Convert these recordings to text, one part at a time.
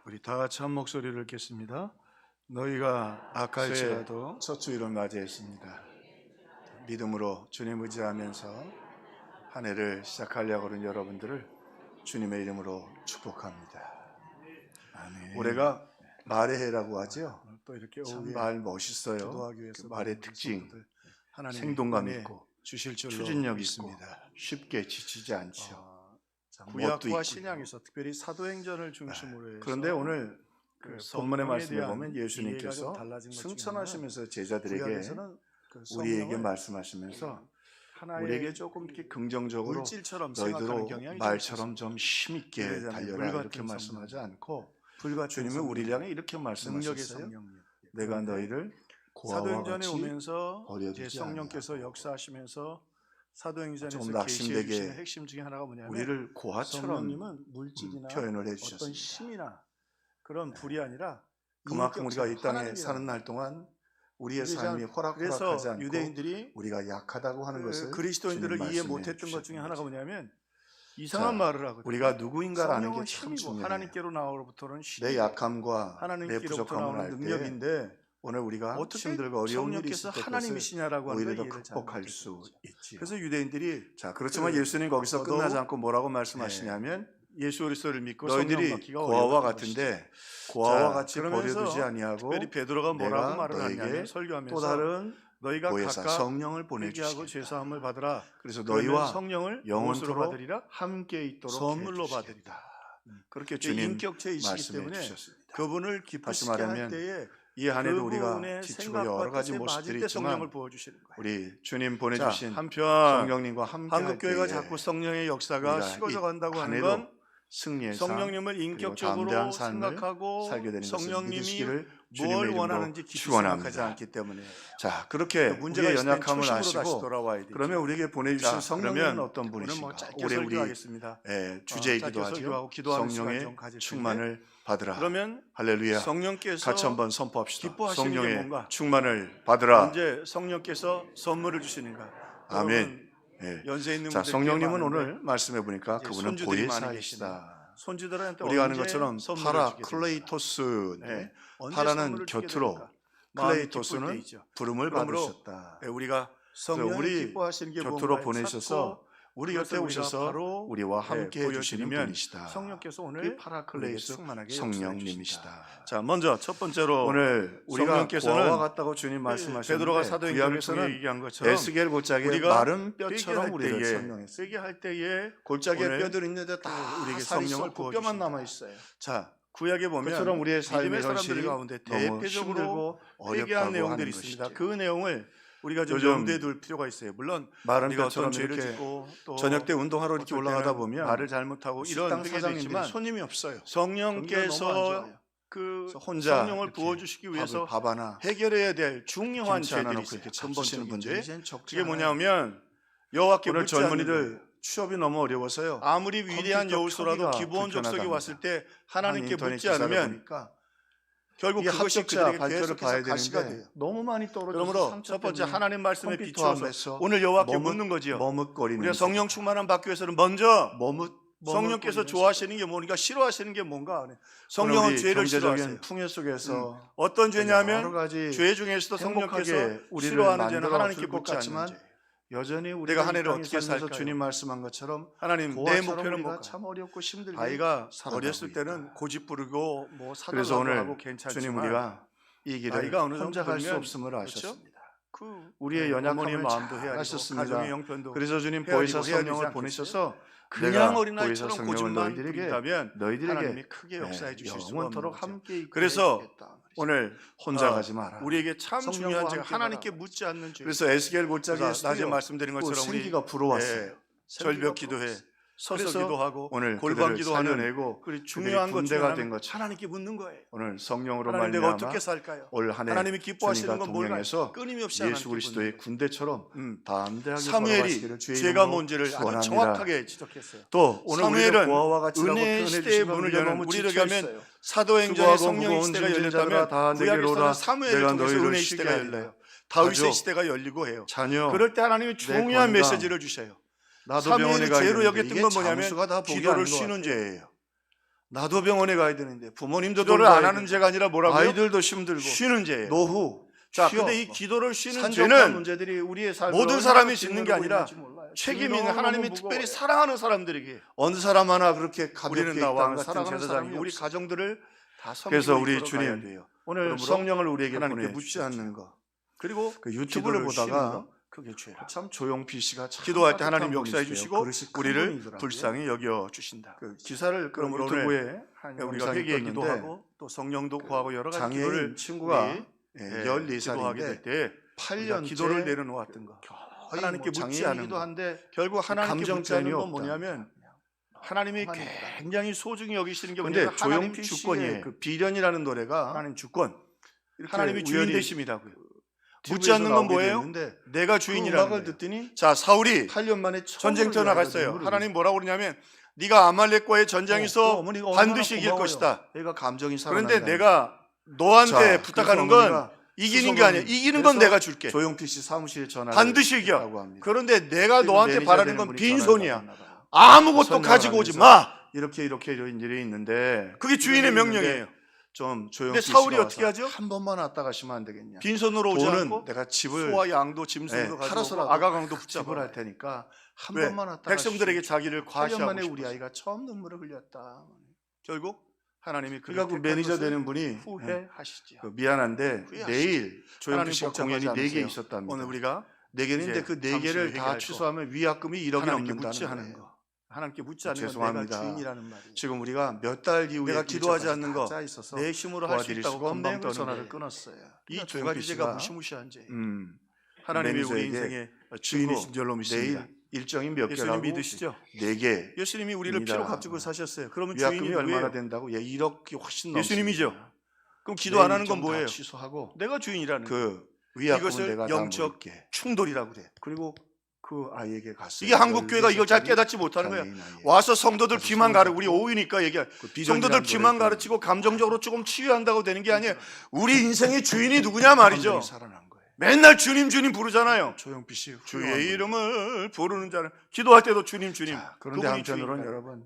우리 다 같이 한 목소리를 읽겠습니다. 너희가 악할지라도 첫 주일을 맞이했습니다. 믿음으로 주님 의지하면서 한 해를 시작하려고 하는 여러분들을 주님의 이름으로 축복합니다. 아멘. 올해가 말의 해라고 하죠. 또 이렇게 참 오후에 말 멋있어요. 기도하기 위해서 그 말의 특징, 하나님의 생동감 은혜 있고 주실 줄로 추진력 믿습니다. 있습니다. 쉽게 지치지 않죠. 구약과 멋도 신약에서 특별히 사도행전을 중심으로 해서 그런데 오늘 그 본문의 말씀에 보면 이해가 예수님께서 좀 달라진 것 중에 승천하시면서 제자들에게 구약에서는 그 우리에게 성령을 말씀하시면서 하나의 우리에게 조금 이렇게 긍정적으로 물질처럼 생각하는 너희도 경향이 말처럼 좀 힘있게 예전에 달려라 물 이렇게 같은 말씀하지 않고 불과 주님은 우리를 향해 이렇게 능력의 말씀하셨어요. 성령. 내가 너희를 고아와 사도행전에 같이 오면서 버려두지 이제 성령께서 역사하시면서 사도행전에서 좀 계시해 낙심되게 주시는 핵심 중에 하나가 뭐냐면 우리를 고아처럼 성령님은 물질이나 표현을 어떤 해주셨습니다. 힘이나 그런 불이 아니라 그만큼 우리가 이 땅에 하나님이라는 사는 날 동안 우리의 그래서 삶이 호락호락하지 그래서 않고 유대인들이 우리가 약하다고 하는 것을 그리스도인들을 주님 이해 말씀해 못했던 것 중에 주셨던 하나가 거죠. 뭐냐면 이상한 자, 말을 하거든요. 우리가 누구인가라는 성령은 게 참 힘이고 중요해요. 하나님께로 나오로부터는 내 힘이고 약함과 내 하나님께로부터 부족함을 나오는 알 때 능력인데 오늘 우리가 어떻게 힘들고 어려운 일이 있을 성령께서 때 그것을 하나님이시냐라고 하는 오히려 걸 더 이해를 잘 극복할 못했던 수 거죠. 있지요. 그래서 유대인들이 자, 그렇지만 그 예수님 거기서 더더욱 끝나지 않고 뭐라고 말씀하시냐면 예수 그리스도를 믿고 너희들이 성령 받기가 고아와 어려웠던 같은데 고아와 자, 같이 그러면서 버려두지 아니하고 특별히 베드로가 뭐라고 내가 말을 너에게 하냐면 설교하면서 또 다른 너희가 보혜사 각각 성령을 회개하고 보내주시겠다. 죄사함을 받으라. 그래서 그러면 너희와 성령을 무엇으로 영원토록 받으리라? 함께 있도록 선물로 해주시겠다. 그렇게 주님 주님 인격체이시기 말씀해 때문에 주셨습니다. 그분을 다시 기쁘시게 할 말하면 때에 이 한 해도 우리가 그분의 지치고 여러 가지 생각과 뜻에 모습들이 맞을 때 성령을 있지만 부어주시는 거예요. 우리 주님 자, 보내주신 한편 성령님과 함께 한국 교회가 할 때에 자꾸 성령의 역사가 우리가 식어져 간다고 이 하는 한 건 해도 승리의 삶, 성령님을 그리고 인격적으로 담대한 삶을 생각하고 살게 되는 것을 성령님이 믿으시기를 뭘 주님의 이름으로 원하는지 깊이 축원합니다. 생각하지 않기 때문에 자, 그렇게 문제가 우리의 있을 땐 연약함을 초심으로 다시 아시고 돌아와야 되죠. 그러면 우리에게 보내주신 자, 성령님은 그러면 어떤 오늘 분이신가? 뭐 짧게 올해 우리 설교하겠습니다. 주제이기도 짧게 하죠. 설교하고 기도하는 시간 성령의 좀 가질 텐데. 충만을 받으라. 그러면 할렐루야. 성령께서 같이 한번 선포합시다. 기뻐하시는 게 성령의 뭔가? 충만을 받으라. 언제 성령께서 선물을 주시는가? 아멘. 여러분, 예. 연세 있는 자, 분들 성령님은 오늘 말씀해 보니까 이제 그분은 손주들이 많이 보혜사이시다. 손주들한테 우리가 아는 언제 것처럼 선물을 주게 됩니까? 파라클레이토스. 네. 언제 파라는 선물을 주게 곁으로, 됩니까? 마음이 기쁠 클레이토스는 때이죠. 부름을 그러므로 받으셨다. 네, 우리가 성령이 우리 기뻐하시는 게 곁으로 뭔가를 보내셔서 찾고 우리 그것을 곁에 우리가 오셔서 바로 우리와 함께 해주시는 보여드리면 분이시다. 성령께서 오늘 그 우리에게 파라클레이스 충만하게 성령님이시다. 자, 먼저 첫 번째로 오늘 우리가 성령께서는 고아와 같다고 주님 말씀하셨는데 베드로가 사도행전에서 구약에서는 얘기한 것처럼 에스겔 골짜기에 우리가 마른 뼈처럼 회개할 우리를 때에 설명했어요. 회개할 때에 골짜기에 오늘 뼈들이 있는데 다 우리에게 살이 성령을 썩고 부어주신다. 뼈만 남아 있어요. 자, 구약에 보면 그처럼 우리의 삶의 믿음의 사람들 현실이 가운데 너무 대표적으로 힘들고 회개한 어렵다고 내용들이 하는 있습니다. 것이죠. 그 내용을 우리가 좀 요즘 염두에 둘 필요가 있어요. 물론 마른 우리가 어떤 뼈처럼 죄를 이렇게 짓고 또 저녁 때 운동하러 이렇게 어떨 올라가다 때는 보면 말을 잘못하고 이런 식당 회개도 사장님들이 있지만 손님이 없어요. 성령께서 그 그래서 혼자 성령을 이렇게 부어주시기 위해서 밥 하나 해결해야 될 중요한 김치 하나 죄들이 넣고 있어요. 이렇게 잡수시는 근본적인 분들이 죄. 이젠 적지 그게 않아요. 뭐냐면 여호와께 오늘 묻지 않는 거예요. 젊은이들 취업이 너무 어려워서요. 아무리 위대한 컴퓨터 여호수라도 켜기가 기본 적석이 불편하답니다. 왔을 때 한 하나님께 인터넷 묻지 기사를 않으면 보니까 결국 이게 그것이 합격자 그들에게 발표를 봐야 계속해서 가시가 되는데 돼요. 너무 많이 떨어져서 그러므로 상처 첫 번째 때문에 하나님 말씀에 컴퓨터 비추어서 앞에서 오늘 여호와께 머뭇- 묻는 거지요. 머뭇거리는 우리가 성령 세대다. 충만함 받기 위해서는 먼저 성령께서 머뭇거리는 좋아하시는 게 뭔가 싫어하시는 게 뭔가 오늘 성령은 우리 죄를 경제적인 싫어하세요. 풍요 속에서 어떤 여러 죄냐면 가지 죄 중에서도 성령께서 행복하게 우리를 싫어하는 죄는 만들어 하나님께 줄 것 묻지 않는 같지만 죄. 여전히 내가 우리가 한 해를 이 땅에 어떻게 살면서 살까요? 주님 말씀한 것처럼 하나님 내 고아처럼 목표는 우리가 뭘까? 참 어렵고 힘들게 아이가 살아가고 어렸을 있다. 때는 고집 부르고 뭐 그래서 사달라고 오늘 하고 괜찮지만 주님 우리가 이 길을 나이가 어느 혼자 정도 갈 수 되면 없음을 그렇죠? 아셨습니다. 그 우리의 연약함을 어머니의 마음도 잘 해야 되고 아셨습니다. 가정의 형편도 그래서 주님 헤아리고 보혜사 해야 되지 성령을 않겠어요? 보내셔서 그냥 내가 어린아이처럼 보혜사 성령을 고집만 너희들에게 부린다면 너희들에게 하나님이 크게 역사해 주실 수가 없는 영원토록 거죠. 함께 있게 그래서 해주겠다 말이죠. 오늘 혼자 가지 마라. 우리에게 참 성령과 중요한 죄가 함께 하나님께 가라. 묻지 않는 죄. 그래서 에스겔 그래서 골짜기에서 낮에 말씀드린 것처럼 우리 생기가 불어왔어요. 예, 절벽 기도회, 서서 그래서 기도하고 오늘 골방 그들을 기도하는 살려내고 그리 그들이 중요한 것 중에 군대가 된 하나는 것처럼 하나님께 묻는 거예요. 오늘 성령으로 하나님 내가 말미암아 어떻게 살까요? 올 한해 하나님이 기뻐하시는 주님과 건 뭘까요? 동행해서 끊임없이 예수 하나님께 그리스도의 묻는 거예요. 군대처럼 담대하게 사무엘이 걸어가시기를 주의 죄가 이름으로 뭔지를 아주 축원합니다. 정확하게 지적했어요. 또 오늘 우리를 사무엘은 고아와 같이라고 은혜의 표현해 시대의 주신 건 문을 우리가 여는 너무 우리를 지쳐 가면 있어요. 사도행전의 수고하고 성령의 무거운 시대가 짐진자들아 열렸다면 다 내게로 구약에서는 오라. 사무엘을 내가 통해서 너희를 은혜의 쉬게 시대가 하리라. 열려요. 다윗의 가족, 시대가 열리고 해요. 자녀, 그럴 때 하나님이 내 중요한 건강, 메시지를 주셔요. 나도 병원에 사무엘이 가 죄로 있는데 여겼던 이게 건 뭐냐면 장수가 다 복이 기도를 아닌 것 쉬는 같아요. 죄예요. 나도 병원에 가야 되는데 부모님도 기도를 돌봐야 안 하는 되고, 죄가 아니라 뭐라고요? 아이들도 힘들고 쉬는 죄예요. 노후, 자, 취업, 근데 이 기도를 쉬는 산적한 죄는 문제들이 우리의 삶을 모든 얼마나 사람이 짓는 게 짓누르고 아니라 있는지 몰라요. 책임 너무 있는 하나님이 무거워요. 특별히 사랑하는 사람들에게 어느 사람 하나 그렇게 가볍게 우리는 이 나와 땅을 같은 사랑하는 제사장이 사람이 우리 없어요. 가정들을 다 섬기고 그래서 우리 이끌어 가야 주님, 돼요. 오늘 그러므로 성령을 우리에게 하나님께 묻지 보내주십시오. 않는 거. 그리고 그 유튜브를 기도를 쉬는 보다가 거, 그게 죄라. 참 조용필 씨가 참 기도할 때 따뜻한 하나님 역사해 분이세요. 주시고 그릇이 큰 우리를 분이더라고요. 불쌍히 여겨 주신다. 그 기사를 그러므로 유튜브에 한 우리가 영상이 회개의 떴는데 기도하고 또 성령도 구하고 여러 가지 장애인 기도를 친구가 우리, 기도하게 14살인데 될 때 8년 기도를 내려놓았던 거. 하나님께 묻지 않은 장애인이기도 거. 한데 결국 하나님께 감정 묻지 않는 표현이 건 뭐냐면 하나님이 하나님이다. 굉장히 소중히 여기시는 게 근데 뭐냐면 하나님 조용필 씨의 주권이에요. 그 비련이라는 노래가 하나님 주권. 이렇게 하나님이 주인 우연히 되심이라고요. TV에서 묻지 않는 건 나오게 뭐예요? 됐는데 내가 그 주인이라는 음악을 거예요. 듣더니 자, 사울이 8년 만에 전쟁터 나갔어요. 하나님 뭐라고 그러냐면 네가 아말렉과의 전쟁에서 반드시 이길 것이다. 얘가 감정이 그런데 살아난다. 내가 너한테 자, 부탁하는 그래서 건 어머니가 이기는 게 아니야. 이기는 건 그래서 내가 줄게. 조용필 씨 사무실에 전화를 반드시 이겨. 했다고 합니다. 그런데 내가 그리고 너한테 매니저 바라는 되는 건 분이 빈손이야. 전화를 받았나 봐요. 아무것도 설명을 가지고 오지 하면서 마. 이렇게 이런 일이 있는데 그게 주인의 이런 일이 명령이에요. 있는데 좀 조용필 근데 사울이 씨가 어떻게 와서 하죠? 한 번만 왔다 가시면 안 되겠냐? 빈손으로 오지 돈은 않고 내가 집을 소와 양도 짐승도 가지고 팔아서라도 아가강도 집을 붙잡아. 할 테니까 한 왜? 번만 왔다 백성들에게 가시오. 자기를 8년 과시하고 만에 싶어서. 우리 아이가 처음 눈물을 흘렸다. 결국 하나님이 그러니까 그 택한 매니저 것을 되는 분이 후회하시지요. 그 미안한데 후회하시죠. 내일 조용필 하나님 씨가 공연이 복잡하지 4개 않으세요. 있었답니다. 오늘 우리가 4개인데 이제 그 잠시 4개를 얘기할 다 거. 취소하면 위약금이 1억이 하나님께 넘는다는 묻지 않은 거예요. 거. 하나님께 묻지 않는 건 죄송합니다. 내가 주인이라는 말이에요. 지금 우리가 몇 달 이후에 내가 기도하지 않는 거, 짜 있어서 내 힘으로 할 수 도와드릴 있다고 수가 없네. 건방 그래서 전화를 떠는데 끊었어요. 이 그러니까 두 가지 조용필 죄가 씨가 무시무시한 죄예요. 음, 하나님이 우리 매니저에게 인생의 주인이신 줄로 믿습니다. 내일 일정이 몇 예수님 개라고 믿으시죠? 4개. 예수님이 우리를 입니다. 피로 값주고 사셨어요. 그러면 위약금이 주인이 얼마나 누구예요? 된다고? 예, 1억이 훨씬 넘습니다. 예수님이죠. 그럼 기도 안 하는 건 뭐예요? 취소하고 내가 주인이라는 거. 그 위약금을 이것을 내가 다 영적 물게. 충돌이라고 그래. 그리고 그 아이에게 갔어요. 이게 한국 교회가 이걸 잘 14살짜리 깨닫지 못하는 거야. 장애인 아이예요. 와서 성도들 가서 귀만 손을 가르 잡고 우리 오후니까 얘기해. 그 비전이라는 성도들 귀만 노래를 가르치고 감정적으로 조금 치유한다고 되는 게 아니에요. 우리 인생의 주인이 누구냐 말이죠. 감정이 살아난 거예요. 맨날 주님 주님 부르잖아요. 조용필 씨 주의 이름을 부르는 자는 기도할 때도 주님 주님. 그런데 그분이 한편으로는 주인이다. 여러분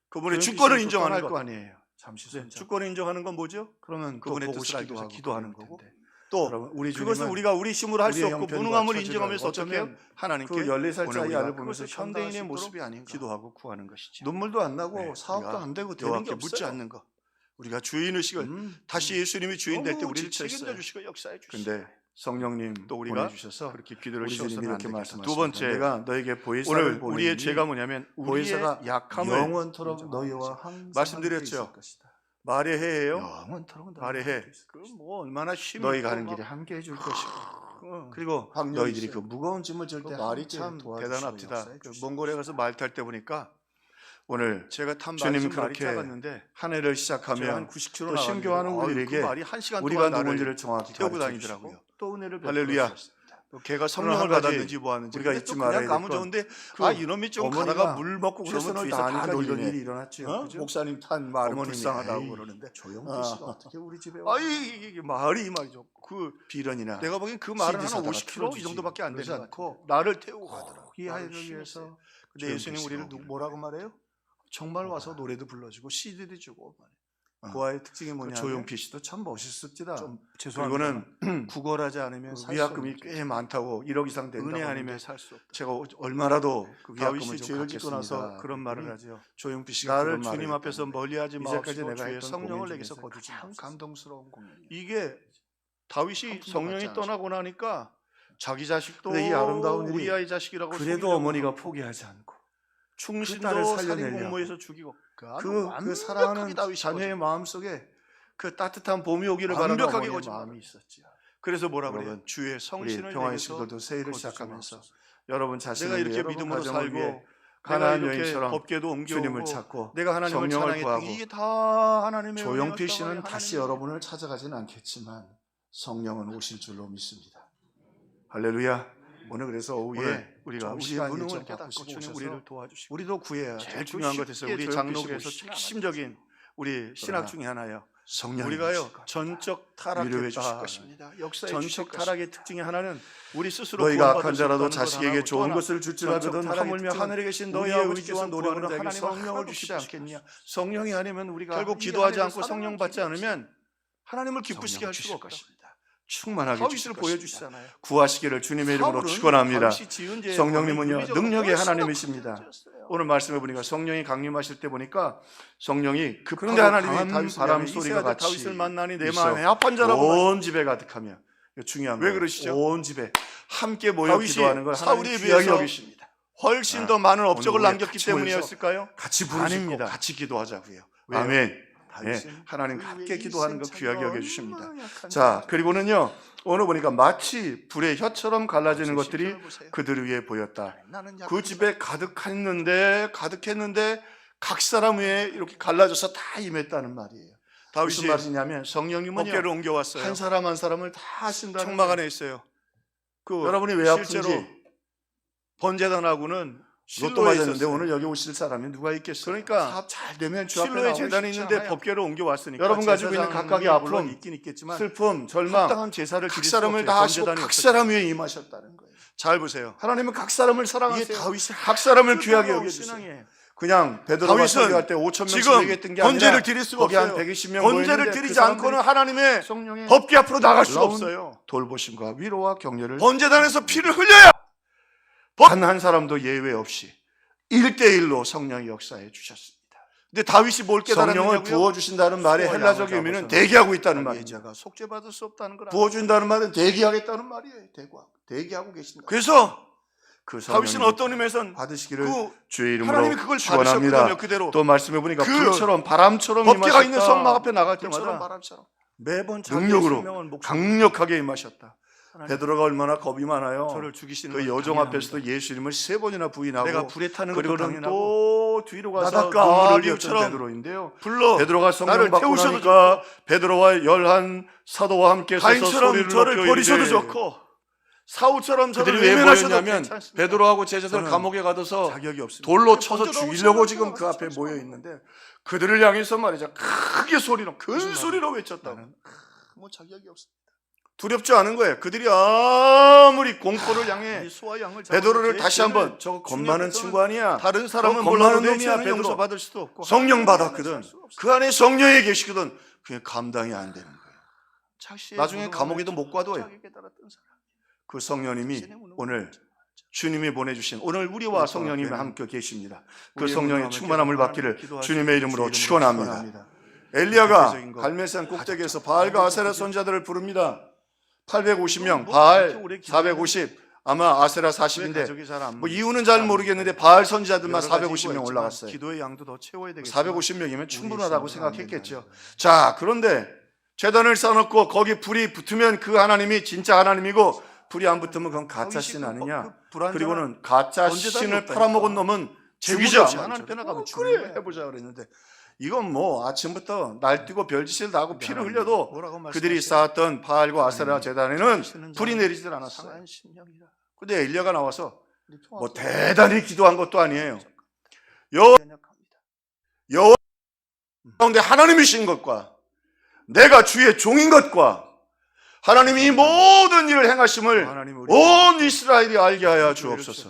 그분의 조용필 주권을 씨는 또 인정하는 떠날 거. 거 아니에요. 잠시 네, 손잡고. 주권을 인정하는 건 뭐죠? 그러면 또 그분의 보고 뜻을 알기 싶기도 위해서 하고 기도하는 그럴 거고. 텐데. 또 여러분, 우리 그것을 주님은 우리가 우리 힘으로 할 수 우리의 없고 형편과 무능함을 처지를 인정하면서 어떻게 해요? 어쩌면 하나님께 그 14살짜리 오늘 우리가 아이를 보면서 그것을 현대인의 감당할 수 모습이 있도록 아닌가. 기도하고 구하는 것이지. 눈물도 안 나고 네, 사업도 우리가 안 되고 되는 게 여호와께 없어요. 묻지 않는 거. 우리가 주인 의식을 다시 예수님이 주인 될 때 너무 우리를 지쳤어요. 책임져 주시고 역사해 주시고. 근데 성령님 또 우리가 보내주셔서 그렇게 기도를 우리 주님이 쉬어서는 안 이렇게 되겠다. 말씀하십니다. 두 번째, 내가 너에게 보혜사를 오늘 보내니 우리의 죄가 뭐냐면 우리의 보혜사가 약함을 영원토록 너희와 항상 말씀드렸죠. 함께 있을 것이다. 말의 해예요. 영원토록 말의 너희와 해. 함께 있을 것이다. 그뭐 얼마나 힘이 너희 있고 가는 막 길에 함께 해줄 것이고 그리고 그리고 너희들이 그 무거운 짐을 질 그 때 말이 함께 참 도와주시고 대단합니다. 역사해 그 주시고. 몽골에 가서 말 탈 때 보니까 오늘 제가 탄 주님 말이 좀 말이 그렇게 작았는데 한 해를 제가 시작하면 한 90km 또 신교하는 우리에게 그 말이 1시간 우리가 동안 나를 누군지를 정확히 태우고 가르쳐 다니더라고요. 주시고 또 은혜를 할렐루야. 베풀었습니다. 또 걔가 한 성령을 가지 받았는지 뭐 하는지 우리가 근데 잊지 또 말아야 그냥 될 가면 건 좋은데 그 이놈이 좀 어머니가 가다가 물 먹고 그러면 최선을 뒤에서 다 다하니까 이런 놀리네. 일이 일어났죠. 어? 그죠? 목사님 탄 말은 어머님이 불쌍하다고 에이, 그러는데 조용필 씨가 어떻게 우리 집에 와? 이게 말이 이 말이죠. 그 비련이나 내가 보기엔 그 말은 한 CD 사다가 50km 이 틀어주지. 정도밖에 안 그러지 되는 것 않고 같고 나를 태우고 가더라고. 이 나를 아이를 심했어요. 위해서 근데 조용필 예수님 씨가 우리를 오기를. 뭐라고 말해요? 정말 와서 노래도 불러주고 CD도 주고 어. 그 아이의 특징이 그 뭐냐면 조용필 씨도 참 멋있었지다. 좀 죄송합니다. 그리고는 구걸하지 않으면 그 살 위약금이 수 없는 꽤 많다고 1억 이상 된다고 은혜 하는데 아니면 살 수 없다. 제가 얼마라도 그 위약금을 다윗이 좀 죄를 짓고 나서 갚겠습니다. 그런 말을 그랬더니 하죠. 조용필 씨가 나를 그런 말을 주님 앞에서 했다는데 멀리하지 이제까지 마옵시고 내가 주의 했던 성령을 공연 내게서 중에서 거두지 가장 마옵소서. 감동스러운 공연이에요. 이게 다윗이 한푼도 성령이 받지 떠나고 나니까 자기 자식도 근데 이 아름다운 일이 우리 아이 자식이라고 그래도 속이려고 어머니가 하고 포기하지 않고 충신도 그 딸을 살인 살려내려고. 공모에서 죽이고 그 사랑하는 자녀의 마음 속에 그 따뜻한 봄이 오기를 바라는 완벽하게 어머니의 거짓말을 마음이 있었지요. 그래서 뭐라 그래요? 여러분, 주의 우리 성신을 평화의 내게서 시도도 새해를 거두지 시작하면서 마옵소서. 여러분 자신을 내가 이렇게 여러분 믿음으로 가정을 살고 위해 내가 가나안 이렇게 여인처럼 법궤도 옮겨오고 주님을 찾고 내가 하나님을 성령을 찬양했고 구하고 이게 다 하나님의 조용필 은혜였다고 씨는 하나님의 다시 여러분을 찾아가지는 않겠지만 성령은 오실 줄로 믿습니다. 할렐루야. 오늘 그래서 오후에 오늘 우리가 좀 우리의 시간이 무능을 좀 깨닫고 바꾸시고 주님 오셔서 우리를 도와주시고 우리도 구해야 제일 중요한 것 같아요. 우리 장로교에서 핵심적인 우리 신학 중에 하나예요. 성령이 우리가요 오실 겁니다. 전적 위로해 주실 타락했다. 것입니다. 역사해 주실 전적 것입니다. 타락의 특징이 하나는 우리 스스로 너희가 구원받을 악한 수 자라도 없다는 것 자식에게 하나고, 또 좋은 하나 것을 줄지라거든 전적 타락의 하물며 특징은 하늘에 계신 너희 우리의 아버지께서 의지와 노력하는 노력하는 자에게 자에게 성령을 성령을 주시지 주시지 않겠냐. 성령이 아니면 우리가 결국 이 기도하지 하늘에서 않고 살아남을 성령 받지 길이 않으면 하나님을 기쁘시게 성령 할 주실 수가 없다. 것입니다. 충만하게 주실 다윗을 것입니다. 보여주시잖아요. 구하시기를 주님의 이름으로 사울은 축원합니다. 다윗이 지은 죄에 성령님은요 윤리적으로 능력의 훨씬 더 하나님이십니다. 큰 죄였어요. 오늘 말씀해 보니까 성령이 강림하실 때 보니까 성령이 급하고 그런데 하나님이 강한 다윗을 바람 향해 소리가 이스라엘 같이 다윗을 만나니 내 있어 마음에 합한 자라고 온 집에 가득하며 이거 중요한 왜 거예요. 그러시죠? 온 집에 함께 모여 다윗이 기도하는 걸 사울에 하나님 비해서 귀하게 여기십니다. 훨씬 더 많은 업적을 오늘 우리 남겼기 같이 때문이었을까요? 같이 부르시고 아닙니다. 같이 기도하자고요. 왜요? 아멘. 다윗은 하나님 그 함께 위에 기도하는 거 희생 귀하게 자가 여겨주십니다. 얼마나 약한 자, 그리고는요 오늘 보니까 마치 불의 혀처럼 갈라지는 다윗의 것들이 심정을 보세요. 그들 위에 보였다. 나는 그 약한 집에 가득했는데 각 사람 위에 이렇게 갈라져서 다 임했다는 말이에요. 무슨 다윗이 말이냐면 성령님은요 법궤를 옮겨왔어요. 한 사람 한 사람을 다 하신다는 청막 거예요. 안에 있어요. 그 여러분이 왜 실제로 아픈지 번제단하고는 로또 실로에 맞았는데 있었어요. 오늘 여기 오실 사람이 누가 있겠어요? 그러니까 사업 잘 되면 주 앞에 실로에 나오고 제단이 싶지 있는데 않아요. 법궤를 옮겨왔으니까 여러분 가지고 있는 제사장이 각각의 아픔, 물론 있긴 있겠지만 슬픔, 절망 합당한 제사를 각 드릴 수가 사람을 없어요. 다 하시고 번제단이 각 없어요. 사람 위에 임하셨다는 거예요. 잘 보세요. 하나님은 각 사람을 사랑하세요. 이게 다윗이 각 사람을 아주 귀하게 놀라운 여겨주세요. 신앙이에요. 그냥 베드로가 다윗은 설교할 때 5천 명씩 지금 얘기했던 게 번제를 아니라 드릴 수가 거기 한 없어요. 120명 번제를 드리지 않고는 하나님의 성령의 법궤 앞으로 나갈 수가 놀라운 없어요. 돌보심과 위로와 격려를 번제단에서 피를 흘려야 단 한 사람도 예외 없이 1대1로 성령이 역사해 주셨습니다. 근데 다윗이 뭘 성령을 깨달았느냐고요? 부어주신다는 말의 수와 헬라적 양을 의미는 잡아서 대기하고 있다는 말이에요. 예자가 속죄받을 수 없다는 걸 부어준다는 말은 대기하겠다는 말이에요. 대기하고 계신다. 그래서 그 다윗은 성령님 어떤 의미에선 받으시기를 그 주의 이름으로 하나님이 그걸 축원합니다. 받으셨거든요. 그대로 또 말씀해 보니까 그 불처럼 바람처럼 법궤가 임하셨다. 있는 성막 앞에 나갈 불처럼 때마다 바람처럼 매번 자기의 능력으로 생명을 목숨 강력하게 임하셨다. 하나님, 베드로가 얼마나 겁이 많아요. 저를 죽이시는 그 건 여종 당연합니다. 앞에서도 예수 이름을 3번이나 부인하고 내가 불에 타는 것도 그리고는 당연하고 또 뒤로 가서 나닷가 눈물을 아비처럼 흘렸던 베드로인데요. 불러 베드로가 성령 나를 받고 태우셔도 나니까 베드로와 11 사도와 함께 서서 가인처럼 소리를 저를 높여 버리셔도 이르되 좋고 사울처럼 저를 그들이 왜 외면하셔도 모였냐면 괜찮습니다. 베드로하고 제자들 저는 감옥에 가둬서 자격이 없습니다. 돌로 쳐서 번제로 죽이려고 오시는 지금 그 분들은 앞에 가서 모여 있는데 그들을 향해서 말이죠. 크게 소리로 큰 무슨 소리로 외쳤다고. 나는 뭐 자격이 없습니다. 두렵지 않은 거예요. 그들이 아무리 공포를 향해 이 소와 양을 베드로를 잡아서 다시 제 한번 죄를 저 주님 겁많은 앞에서는 친구 아니야. 다른 사람은 저 몰라도 겁많은 내 놈이야, 죄는 베드로. 용서받을 수도 없고 성령 하나님은 받았거든. 용서할 수 없어요. 그 안에 성령이 계시거든. 그게 감당이 안 되는 거예요. 자신의 나중에 무덤을 감옥에도 못 가둬요. 자기 깨달았던 사람. 그 성령님이 자신의 무덤을 오늘 주님이 보내주신 오늘 우리와 우리 성령님이 앞에는 함께 계십니다. 그 우리의 성령의 무덤을 충만함을 깨닫고 받기를 기도하시고 주님의 이름으로 주의 축원합니다. 엘리야가 대표적인 거 갈멜산 꼭대기에서 가졌죠. 바알과 아세라 그죠? 선자들을 부릅니다. 850명, 뭐 바알 그렇게 오래 450, 아마 아세라 왜 40인데 가족이 잘안 뭐 이유는 잘 모르겠는데 바알 선지자들만 450명 올라갔어요. 기도의 양도 더 채워야 되겠죠. 450명이면 충분하다고 생각했겠죠. 자, 그런데 재단을 쌓아놓고 거기 불이 붙으면 그 하나님이 진짜 하나님이고 불이 안 붙으면 그건 가짜 신 아니냐. 그리고는 가짜 신을 팔아먹은 놈은 죽이자. 죽이자. 하나님 빼나가면 그래 죽는 거야. 해보자 그랬는데 이건 뭐 아침부터 날뛰고 별짓을 다 하고 피를 흘려도 뭐라고 그들이 말씀하세요? 쌓았던 바알과 아세라 재단에는 하시는 불이 자는 내리질 않았어요. 강한 심령이라. 근데 엘리야가 나와서 우리 뭐 통합 대단히 기도한 것도 아니에요. 여호와 가운데 하나님이신 것과 내가 주의 종인 것과 하나님이 이 모든 일을 행하심을 하나님 우리 온 이스라엘이 알게 하여 주옵소서.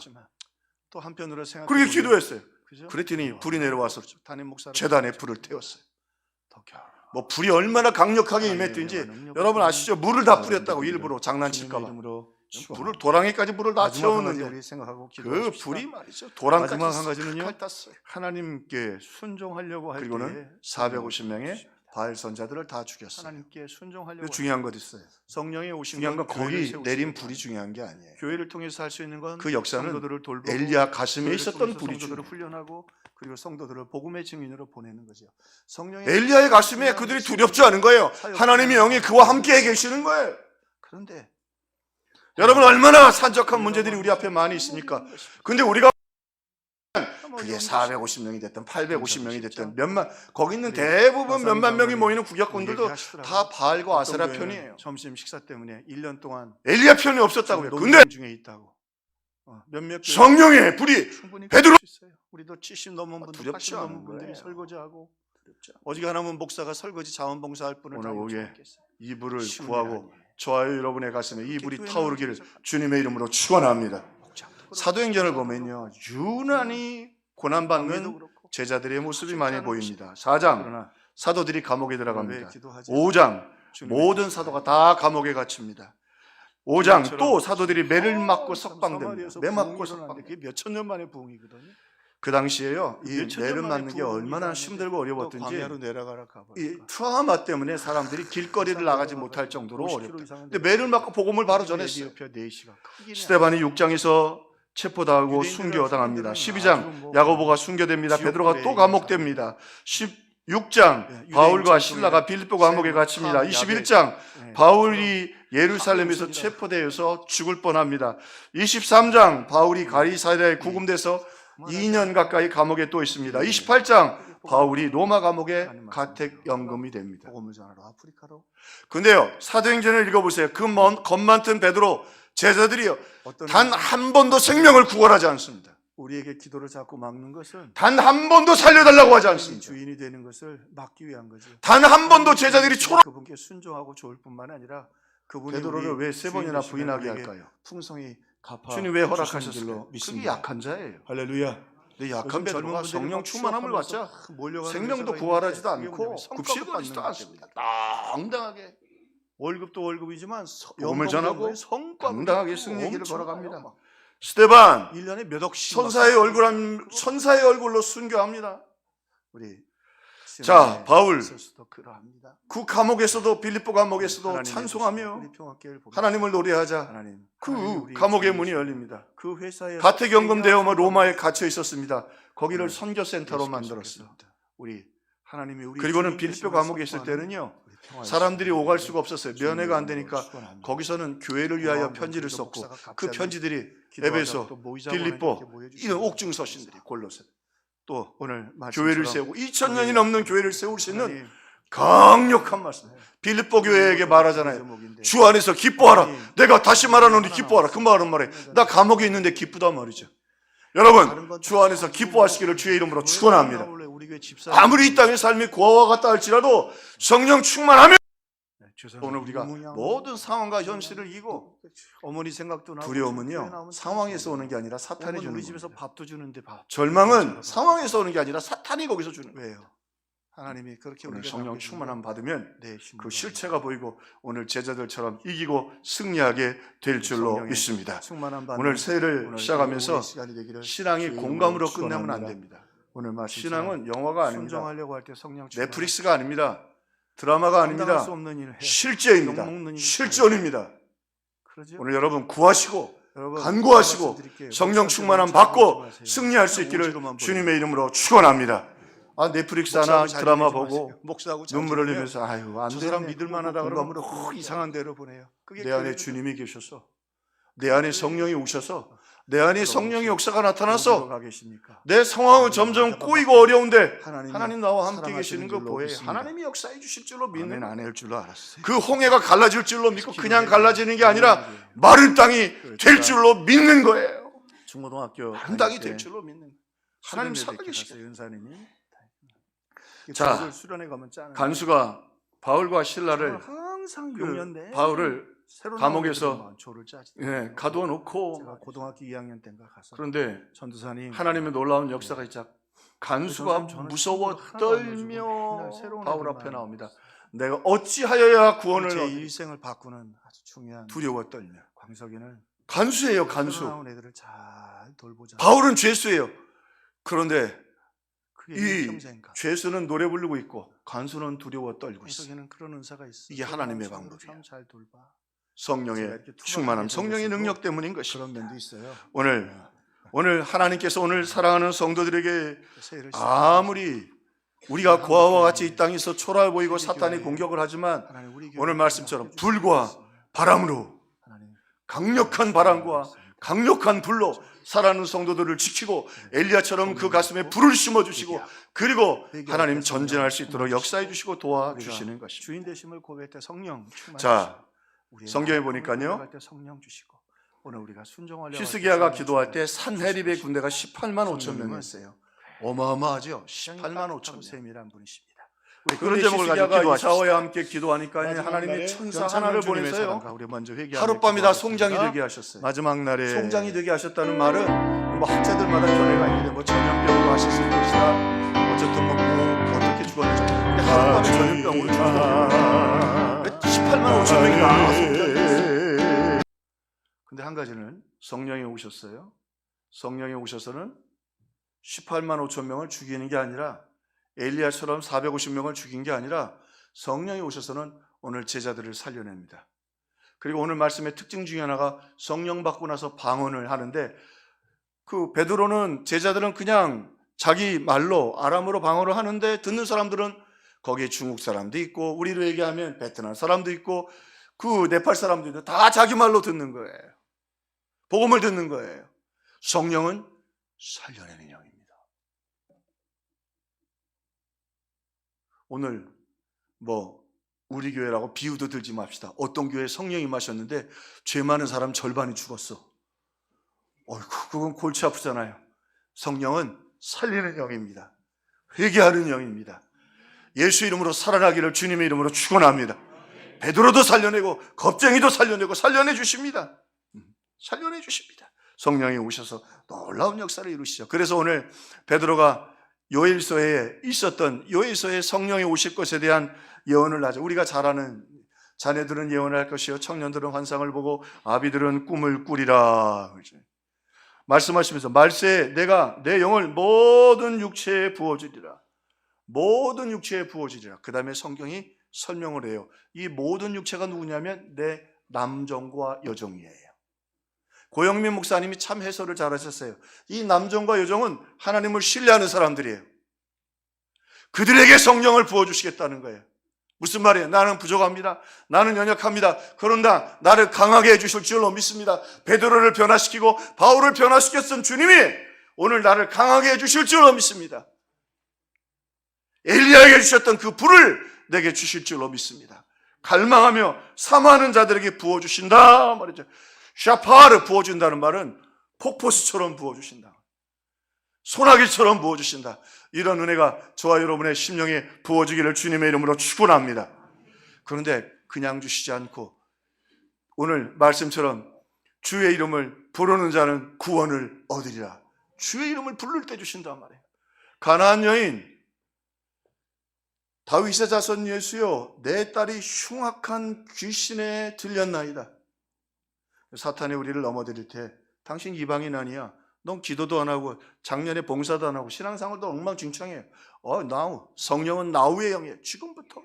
또 한편으로 생각 그렇게 기도했어요. 그죠? 그랬더니 불이 내려와서 담임 목사를 제단에 불을 태웠어요. 더 겨- 뭐 불이 얼마나 강력하게 임했든지 여러분 아시죠? 물을 다 뿌렸다고 일부러 주님의 장난칠까 봐. 이름으로 불을 도랑이까지 물을 다 마지막 한 가지 채웠는데 우리 생각하고 그 기도하십시다. 불이 말이죠. 도랑까지 마지막 한 가지는요. 탔어요. 하나님께 순종하려고 할 때 그리고는 450명의 바알 선자들을 다 죽였어요. 하나님께 순종하려고 그 중요한 것 있어요. 성령의 오신 중요한 건 교회를 거기 세우시고 내린 불이 중요한 게 아니에요. 교회를 통해서 할 수 있는 건 그 역사는 성도들을 돌보고 엘리야 가슴에 교회를 있었던 통해서 불이 성도들을 중요해요. 훈련하고 그리고 성도들을 복음의 증인으로 보내는 거죠. 성령의 엘리야의 가슴에 그들이 두렵지 않은 거예요. 하나님의 영이 그와 함께 계시는 거예요. 그런데 여러분 얼마나 산적한 문제들이 우리 앞에 많이 있습니까? 근데 우리가 그게 450명이 됐든 850명이 됐든 몇만 거기 있는 대부분 몇만 명이 모이는 구약꾼들도 다 바알과 아세라 편이에요. 점심 식사 때문에 1년 동안 엘리야 편이 없었다고요. 근데 논쟁 중에 있다고. 몇몇 교회 성령의 불이 충분히 베드로 그럴 수 있어요. 우리도 70 넘은 분들, 두렵지 80 넘은 않은 분들이 거예요. 설거지하고 어지간하면 목사가 설거지 자원봉사할 뿐을 오늘 다 오후에 요청했겠어요. 이불을 쉬운 구하고 일 아니에요. 저와 여러분의 가슴에 이불이 교회는 타오르기를 그래서 주님의 이름으로 축원합니다. 복잡도 사도행전을 그렇고 보면요, 유난히 고난받는 관계도 그렇고 제자들의 모습이 쉽지 많이 않은 보입니다. 4장 그러나 사도들이 감옥에 왜 들어갑니다. 기도하지? 5장 주님의 모든 사도가 다 감옥에 갇힙니다. 5장 또 이처럼 사도들이 매를 맞고 참 석방됩니다. 사마리아에서 매 맞고 부흥이 석방. 일어났는데 그게 몇천 년 만에 부흥이거든요. 그 당시에요, 이 몇천 년 매를 만에 맞는 게 부흥이 얼마나 일어났는데 힘들고 또 어려웠든지 광야로 내려가라 이 가보니까 트라우마 때문에 사람들이 길거리를 나가지 못할 정도로 50km 어렵다. 이상은 근데 매를 맞고 복음을 바로 전했어요. 에티오피아 4시간 크기는 스데반이 6장에서 체포당하고 유대인들은 순교당합니다. 아주 12장 뭐 야고보가 순교됩니다. 지옥 베드로가 또 불에 감옥됩니다. 16장 유대인 바울과 전통이나 신라가 빌립보 감옥에 갇힙니다. 야베, 21장 예, 바울이 예루살렘에서 하늘선이다. 체포되어서 죽을 뻔합니다. 23장 바울이 가이사랴에 구금돼서 2년 가까이 감옥에 또 있습니다. 28장 바울이 로마 감옥에 가택연금이 됩니다. 복음을 전하러 아프리카로 근데요, 사도행전을 읽어보세요. 그 겁 많던 베드로 제자들이요, 어떤 단 한 번도 생명을 구원하지 않습니다. 우리에게 기도를 자꾸 막는 것은 단 한 번도 살려달라고 하지 않습니다. 주인이 되는 것을 막기 위한 거지. 단 한 번도 제자들이 초라. 그분께 순종하고 좋을 뿐만 아니라 그분이 베드로를 우리 왜 세 번이나 주인 부인하게 되시면 우리에게 할까요? 풍성히 갚아 주님 왜 주시는 허락하셨을까요? 줄로 그게 믿습니다. 약한 자예요. 할렐루야. 근데 약한 요즘 베드로가 젊은 분들이 성령 막 충만함을 취업하면서 받자 몰려가는 생명도 회사가 구하지도 있는데 않고 성격을 급식거리지도 받는 않습니다. 것입니다. 당당하게 월급도 월급이지만 복음을 전하고 성과가 당당하게 있고 승리의 길을 엄청나요. 걸어갑니다. 스데반 1년에 몇 억씩 천사의 얼굴로 순교합니다. 우리 자, 바울 있어서도 그러합니다. 그 감옥에서도 빌립보 감옥에서도 하나님의 찬송하며 우리 평화교회를 보면 하나님을 노래하자. 하나님 그 우리 감옥의 주님 문이 열립니다. 그 회사에 가택연금되어 로마에 갇혀 있었습니다. 거기를 네. 선교센터로 예수께서 만들었습니다. 우리 하나님이 우리 그리고는 주님 빌립보 되심을 감옥에 있을 선포하는 때는요, 우리 평화의 사람들이 시간. 오갈 수가 없었어요. 면회가 안 되니까 축원합니다. 거기서는 교회를 위하여 고마운 편지를 분들도 썼고 목사가 그 각자는 편지들이 기도하자고 에베소, 또 모이자고 하는 이렇게 빌립보 모여주시는 이런 옥중서신들이 골로새 또 오늘 교회를 세우고 2000년이 넘는 교회를 세울 수 있는 하나님, 강력한 말씀. 빌립보 교회에게 말하잖아요. 제목인데 주 안에서 기뻐하라. 하나님, 내가 다시 말하노니 기뻐하라. 그 말은 말해. 나 감옥에 있는데 기쁘단 말이죠. 여러분, 주 안에서 기뻐하시기를 주의 이름으로 축원합니다. 우리 교회 집사 아무리 이 땅의 삶이 고아와 같다 할지라도 성령 충만하면 오늘 우리가 모든 상황과 현실을 이기고 어머니 생각도 나고 두려움은요, 상황에서 오는 게 아니라 사탄이 우리 주는 집에서 겁니다. 밥도 주는데 밥 절망은 상황에서 오는 게 아니라 사탄이 거기서 주는 거예요. 왜요? 하나님이 그렇게 오늘 우리가 성령 남겨주는 충만함 받으면 네, 그 실체가 보이고 오늘 제자들처럼 이기고 승리하게 될 줄로 성령의 믿습니다. 충만한 오늘 새해를 오늘 시작하면서 우리의 시간이 되기를 신앙이 주의 공감으로 이름으로 끝나면 안 축원합니다. 됩니다. 오늘 말씀 신앙은 영화가 아닙니다. 순종하려고 할 때 성령 충만 넷플릭스가 아닙니다. 드라마가 감당할 수 아닙니다. 없는 일을 해. 실제입니다. 욕먹는 일 실존입니다. 그러죠? 오늘 여러분 구하시고 여러분, 간구하시고 말씀드릴게요. 성령 목사님들 충만함 잘 받고 마세요. 승리할 수 그냥 있기를 오지로만 주님의 이름으로 축원합니다. 아, 넷플릭스 하나 목사하고 잘 드라마 지내지 보고 마세요. 목사하고 잘 눈물 지내면 흘리면서 아유 안 저 사람 되네. 믿을 만하다 그러면 공감으로 꼭 이상한 데로 보내요. 그게 내 안에 교회죠. 주님이 계셔서 내 안에 성령이 오셔서 내 안에 성령의 역사가 나타나서 어디로 가 계십니까? 내 상황은 점점 꼬이고 어려운데 하나님이 하나님 나와 함께 사랑하시는 계시는 거 줄로 뭐예요? 믿습니다. 하나님이 역사해 주실 줄로 믿는 아멘 거예요. 안 할 줄로 알았어요. 그 홍해가 갈라질 줄로 믿고 그냥 갈라지는 게 아니라 네. 마른 땅이 될 줄로 믿는 거예요. 중고등학교 마른 땅이 될 줄로 믿는 거예요. 하나님 살아계시게. 은사님이 자, 자 수련회 가면 짜는 간수가 바울과 신라를 항상 그 용연데 바울을 감옥에서 조를 짜지. 가두어 놓고 제가 고등학교 2학년 때인가 가서 그런데 전도사님 하나님의 놀라운 역사가 있자 간수가 저는 무서워 하나도 안 떨며 가지고 맨날 새로운 바울 애들만 앞에 나옵니다. 내가 어찌하여야 구원을 제 얻 일생을 바꾸는 아주 중요한 두려워 떨며 광석이는 간수예요. 새로 간수. 나온 애들을 잘 돌보자. 바울은 죄수예요. 그런데 그게 이 평생 가. 죄수는 노래 부르고 있고 간수는 두려워 떨고 있어요. 광석이는 그런 은사가 있어. 이게 하나님의 방법이에요. 참잘 돌봐. 제가 성령의 이렇게 충만함, 투박하게 성령의 생겼어도 능력 때문인 것입니다. 그런 면도 있어요. 오늘 하나님께서 오늘 사랑하는 성도들에게 새해를 아무리 우리가 고아와 같이 이 땅에서 초라해 보이고 사탄이 공격을 하지만 하나님, 우리 오늘 교회를 말씀처럼 해주시기 불과 바랍니다. 바람으로 하나님, 강력한 바람과 강력한 불로 살아가는 성도들을 지키고 엘리야처럼 그 가슴에 불을 심어주시고 그리고 하나님 전진할 수 있도록 역사해 주시고 도와주시는 것입니다. 주인 되심을 고백할 때 성령 충만. 자, 성경에 보니까요. 할 때 성령 주시고 오늘 우리가 순종하려고 히스기야가 기도할 때 산헤립의 군대가 18만 5천 성령님은 명이었어요. 어마어마하죠. 18만 18만 5천 5천 명. 세밀한 분이십니다. 우리 그런 그런 제목을 가지고 시스기야가 기도하십시오. 이사와와 함께 기도하니까 마지막 하나님이 날에 천사 경찰 하나를 주님의 보내서요. 사랑과 우리 먼저 회개하며 하룻밤이 다 기도하겠습니다. 송장이 되게 하셨어요. 마지막 날에 송장이 되게 하셨다는 말은 뭐 학자들마다 견해가 있는데 뭐 전염병으로 하셨을 것이다. 어쨌든 뭐 어떻게 죽었는지. 근데 하룻밤에 전염병으로 죽었다. 18만 5천 명이 다. 근데 한 가지는 성령이 오셨어요. 성령이 오셔서는 18만 5천 명을 죽이는 게 아니라 엘리야처럼 450명을 죽인 게 아니라 성령이 오셔서는 오늘 제자들을 살려냅니다. 그리고 오늘 말씀의 특징 중에 하나가 성령 받고 나서 방언을 하는데 그 베드로는 제자들은 그냥 자기 말로 아람어로 방언을 하는데 듣는 사람들은 거기에 중국 사람도 있고 우리로 얘기하면 베트남 사람도 있고 그 네팔 사람도 있고 다 자기 말로 듣는 거예요. 복음을 듣는 거예요. 성령은 살려내는 영입니다. 오늘 뭐 우리 교회라고 비유도 들지 맙시다. 어떤 교회에 성령이 임하셨는데 죄 많은 사람 절반이 죽었어. 어이구, 그건 골치 아프잖아요. 성령은 살리는 영입니다. 회개하는 영입니다. 예수 이름으로 살아나기를 주님의 이름으로 축원합니다. 베드로도 살려내고 겁쟁이도 살려내고 살려내 주십니다. 살려내 주십니다. 성령이 오셔서 놀라운 역사를 이루시죠. 그래서 오늘 베드로가 요엘서에 있었던 요엘서에 성령이 오실 것에 대한 예언을 하죠. 우리가 잘 아는 자네들은 예언을 할 것이요 청년들은 환상을 보고 아비들은 꿈을 꾸리라. 말씀하시면서 말세에 내가 내 영을 모든 육체에 부어주리라. 모든 육체에 부어주리라. 그 다음에 성경이 설명을 해요. 이 모든 육체가 누구냐면 내 남종과 여종이에요. 고영민 목사님이 참 해설을 잘하셨어요. 이 남종과 여종은 하나님을 신뢰하는 사람들이에요. 그들에게 성령을 부어주시겠다는 거예요. 무슨 말이에요? 나는 부족합니다. 나는 연약합니다. 그런다 나를 강하게 해주실 줄로 믿습니다. 베드로를 변화시키고 바울을 변화시켰던 주님이 오늘 나를 강하게 해주실 줄로 믿습니다. 엘리야에게 주셨던 그 불을 내게 주실 줄로 믿습니다. 갈망하며 사모하는 자들에게 부어주신다 말이죠. 샤파를 부어준다는 말은 폭포수처럼 부어주신다. 소나기처럼 부어주신다. 이런 은혜가 저와 여러분의 심령에 부어지기를 주님의 이름으로 축원합니다. 그런데 그냥 주시지 않고 오늘 말씀처럼 주의 이름을 부르는 자는 구원을 얻으리라. 주의 이름을 부를 때 주신단 말이에요. 가나안 여인 다윗의 자손 예수여 내 딸이 흉악한 귀신에 들렸나이다. 사탄이 우리를 넘어뜨릴 때 당신 이방인 아니야. 넌 기도도 안 하고 작년에 봉사도 안 하고 신앙생활도 엉망진창이에요. 나우 성령은 나우의 영이에요. 지금부터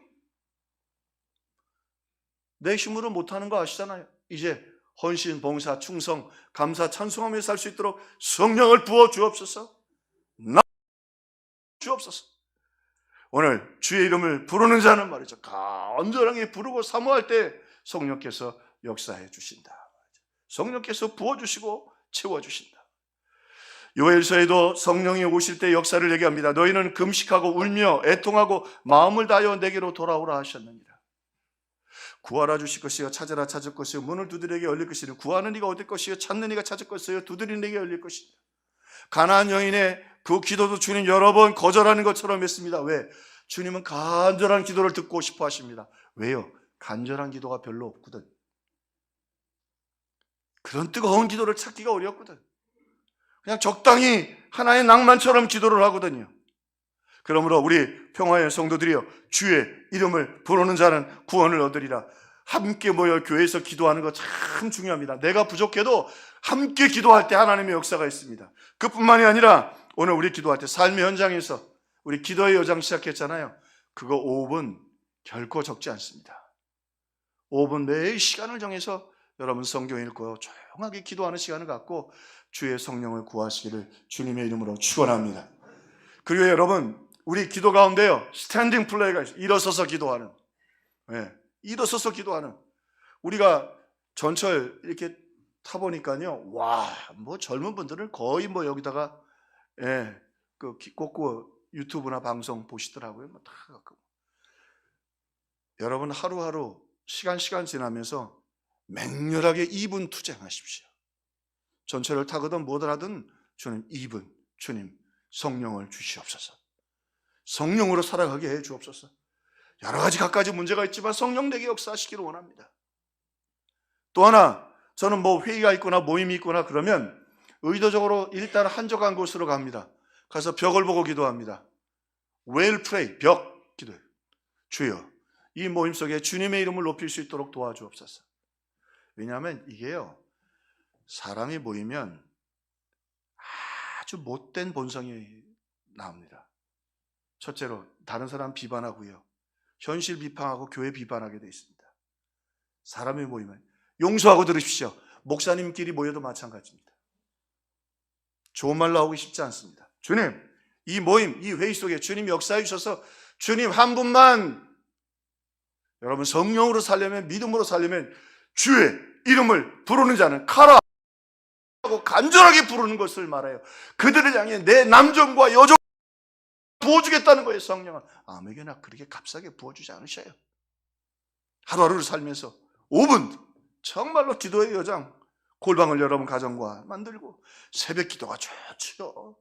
내 힘으로 못하는 거 아시잖아요. 이제 헌신, 봉사, 충성, 감사, 찬송하며 살 수 있도록 성령을 부어 주옵소서. 나 주옵소서. 오늘 주의 이름을 부르는 자는 말이죠. 간절하게 부르고 사모할 때 성령께서 역사해 주신다. 성령께서 부어주시고 채워주신다. 요엘서에도 성령이 오실 때 역사를 얘기합니다. 너희는 금식하고 울며 애통하고 마음을 다하여 내게로 돌아오라 하셨느니라. 구하라 주실 것이요 찾으라 찾을 것이요 문을 두드리게 열릴 것이요 구하는 이가 얻을 것이요 찾는 이가 찾을 것이요 두드리는 이가 열릴 것이다. 가나안 여인의 그 기도도 주님 여러 번 거절하는 것처럼 했습니다. 왜? 주님은 간절한 기도를 듣고 싶어 하십니다. 왜요? 간절한 기도가 별로 없거든. 그런 뜨거운 기도를 찾기가 어렵거든. 그냥 적당히 하나의 낭만처럼 기도를 하거든요. 그러므로 우리 평화의 성도들이여 주의 이름을 부르는 자는 구원을 얻으리라. 함께 모여 교회에서 기도하는 거 참 중요합니다. 내가 부족해도 함께 기도할 때 하나님의 역사가 있습니다. 그뿐만이 아니라 오늘 우리 기도할 때 삶의 현장에서 우리 기도의 여정 시작했잖아요. 그거 5분 결코 적지 않습니다. 5분 매일 시간을 정해서 여러분 성경 읽고 조용하게 기도하는 시간을 갖고 주의 성령을 구하시기를 주님의 이름으로 축원합니다. 그리고 여러분 우리 기도 가운데요 스탠딩 플레이가 있어요. 일어서서 기도하는. 일어서서 기도하는. 우리가 전철 이렇게 타보니까요, 뭐 젊은 분들은 거의 뭐 여기다가 그 꽂고 유튜브나 방송 보시더라고요. 뭐 다 갖고. 여러분 하루하루 시간 지나면서 맹렬하게 2분 투쟁하십시오. 전철을 타거든 뭐든 하든 주는 2분 주님 성령을 주시옵소서. 성령으로 살아가게 해 주옵소서. 여러 가지 갖가지 문제가 있지만 성령 내게 역사하시기를 원합니다. 또 하나, 저는 뭐 회의가 있거나 모임이 있거나 그러면 의도적으로 일단 한적한 곳으로 갑니다. 가서 벽을 보고 기도합니다. Well pray, 벽 기도해요. 주여, 이 모임 속에 주님의 이름을 높일 수 있도록 도와주옵소서. 왜냐하면 이게요, 사람이 모이면 아주 못된 본성이 나옵니다. 첫째로 다른 사람 비판하고요, 현실 비판하고 교회 비판하게 돼 있습니다. 사람이 모이면 용서하고 들으십시오. 목사님끼리 모여도 마찬가지입니다. 좋은 말 나오기 쉽지 않습니다. 주님, 이 모임, 이 회의 속에 주님 역사해 주셔서 주님 한 분만, 여러분 성령으로 살려면, 믿음으로 살려면 주의 이름을 부르는 자는 카라 하고 간절하게 부르는 것을 말해요. 그들을 향해 내 남정과 여정 부어주겠다는 거예요. 성령은 아무에게나 그렇게 값싸게 부어주지 않으셔요. 하루하루를 살면서 5분 정말로 기도의 여장, 골방을 여러분 가정과 만들고 새벽 기도가 좋죠.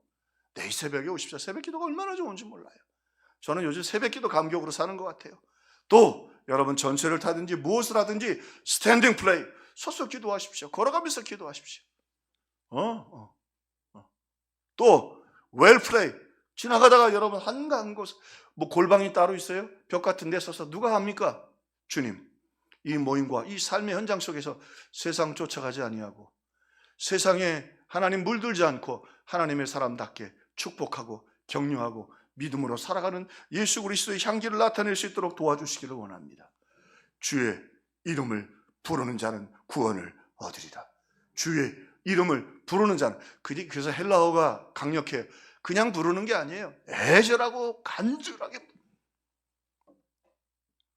내일 새벽에 오십시오. 새벽 기도가 얼마나 좋은지 몰라요. 저는 요즘 새벽 기도 감격으로 사는 것 같아요. 또 여러분 전철을 타든지 무엇을 하든지 스탠딩 플레이, 서서 기도하십시오. 걸어가면서 기도하십시오. 또 웰 플레이, 지나가다가 여러분 한가한 곳, 뭐 골방이 따로 있어요? 벽 같은 데 서서 누가 합니까? 주님, 이 모임과 이 삶의 현장 속에서 세상 쫓아가지 아니하고 세상에 하나님 물들지 않고 하나님의 사람답게 축복하고 격려하고 믿음으로 살아가는 예수 그리스도의 향기를 나타낼 수 있도록 도와주시기를 원합니다. 주의 이름을 부르는 자는 구원을 얻으리라. 주의 이름을 부르는 자는, 그래서 헬라어가 강력해요. 그냥 부르는 게 아니에요. 애절하고 간절하게.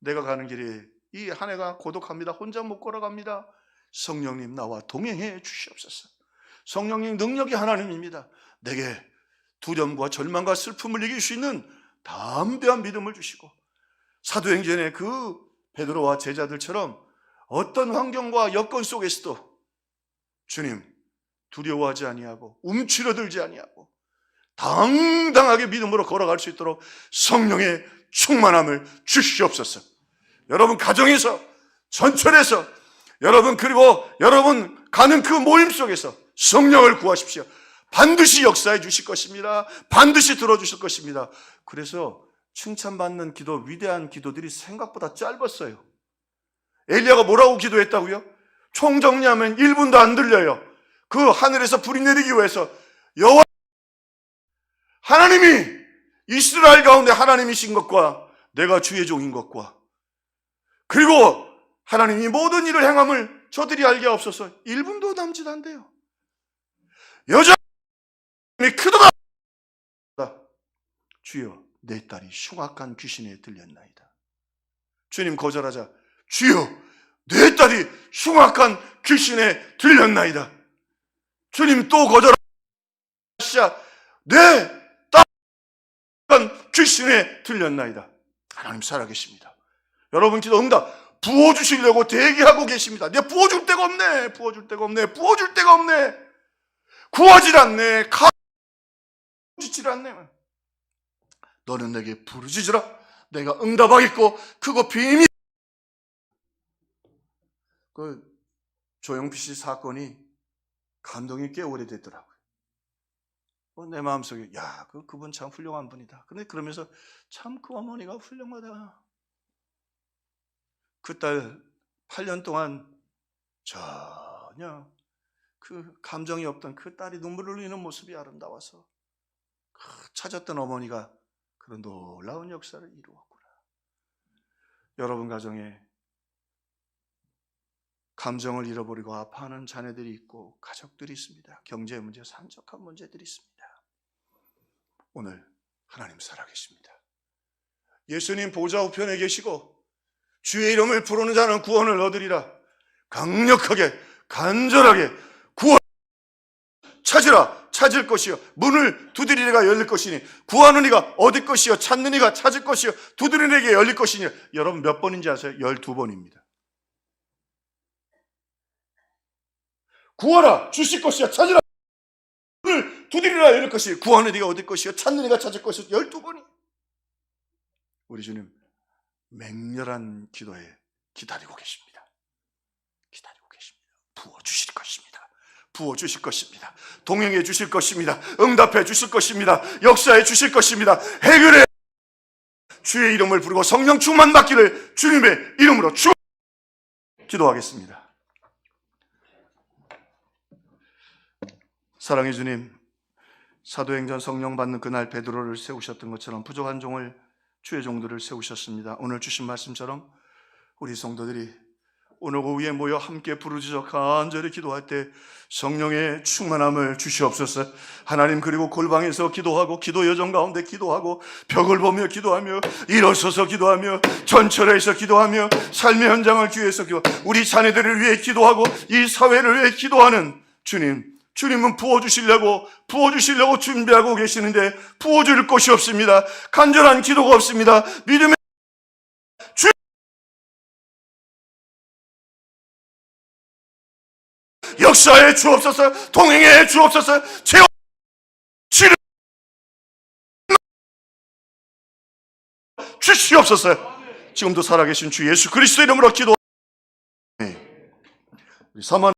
내가 가는 길이 이 한 해가 고독합니다. 혼자 못 걸어갑니다. 성령님 나와 동행해 주시옵소서. 성령님 능력이 하나님입니다. 내게 두려움과 절망과 슬픔을 이길 수 있는 담대한 믿음을 주시고, 사도행전의 그 베드로와 제자들처럼 어떤 환경과 여건 속에서도 주님 두려워하지 아니하고 움츠러들지 아니하고 당당하게 믿음으로 걸어갈 수 있도록 성령의 충만함을 주시옵소서. 여러분 가정에서, 전철에서, 여러분 그리고 여러분 가는 그 모임 속에서 성령을 구하십시오. 반드시 역사해 주실 것입니다. 반드시 들어주실 것입니다. 그래서 칭찬받는 기도, 위대한 기도들이 생각보다 짧았어요. 엘리야가 뭐라고 기도했다고요? 총정리하면 1분도 안 들려요. 그 하늘에서 불이 내리기 위해서 여호와 하나님이 이스라엘 가운데 하나님이신 것과 내가 주의 종인 것과, 그리고 하나님이 모든 일을 행함을 저들이 알게 하옵소서. 1분도 남짓 안 돼요. 여자이 크도다. 주여, 내 딸이 흉악한 귀신에 들렸나이다. 주님 거절하자. 주여, 내 딸이 흉악한 귀신에 들렸나이다. 주님 또 거절하시자. 내 딸이 귀신에 들렸나이다. 하나님 살아계십니다. 여러분 기도 응답 부어주시려고 대기하고 계십니다. 내가 부어줄 데가 없네. 부어줄 데가 없네. 부어줄 데가 없네. 구하질 않네. 부르짖질 않네. 너는 내게 부르짖으라. 내가 응답하겠고 그거 비밀. 그 조영필 씨 사건이 감동이 꽤 오래됐더라고요. 내 마음속에 야, 그분 참 훌륭한 분이다. 근데 그러면서 참 그 어머니가 훌륭하다. 그 딸 8년 동안 전혀 그 감정이 없던 그 딸이 눈물을 흘리는 모습이 아름다워서 찾았던 어머니가 그런 놀라운 역사를 이루었구나. 여러분 가정에 감정을 잃어버리고 아파하는 자녀들이 있고 가족들이 있습니다. 경제 문제, 산적한 문제들이 있습니다. 오늘 하나님 살아계십니다. 예수님 보좌 우편에 계시고 주의 이름을 부르는 자는 구원을 얻으리라. 강력하게 간절하게 구원 찾으라. 찾을 것이요 문을 두드리리가 열릴 것이니 구하는 이가 얻을 것이요 찾는 이가 찾을 것이요 두드리는 이에게 열릴 것이니. 여러분 몇 번인지 아세요? 12번입니다. 구하라 주실 것이요 찾으라 문을 두드리라 열릴 것이요 구하는 이가 얻을 것이요 찾는 이가 찾을 것이요. 12번이. 우리 주님 맹렬한 기도에 기다리고 계십니다. 기다리고 계십니다. 부어주실 것입니다. 부어주실 것입니다. 동행해 주실 것입니다. 응답해 주실 것입니다. 역사해 주실 것입니다. 해결해 주의 이름을 부르고 성령 충만 받기를 주님의 이름으로 기도하겠습니다. 사랑의 주님, 사도행전 성령 받는 그날 베드로를 세우셨던 것처럼 부족한 종을 주의 종들을 세우셨습니다. 오늘 주신 말씀처럼 우리 성도들이 오늘 오후에 모여 함께 부르짖어 간절히 기도할 때 성령의 충만함을 주시옵소서. 하나님, 그리고 골방에서 기도하고 기도 여정 가운데 기도하고 벽을 보며 기도하며 일어서서 기도하며 전철에서 기도하며 삶의 현장을 위해서 우리 자녀들을 위해 기도하고 이 사회를 위해 기도하는 주님은 부어주시려고 준비하고 계시는데 부어줄 것이 없습니다. 간절한 기도가 없습니다. 믿음의 역사에 주옵소서. 동행에 주옵소서. 주시옵소서. 지금도 살아계신 주 예수 그리스도 이름으로 기도. 우리 사만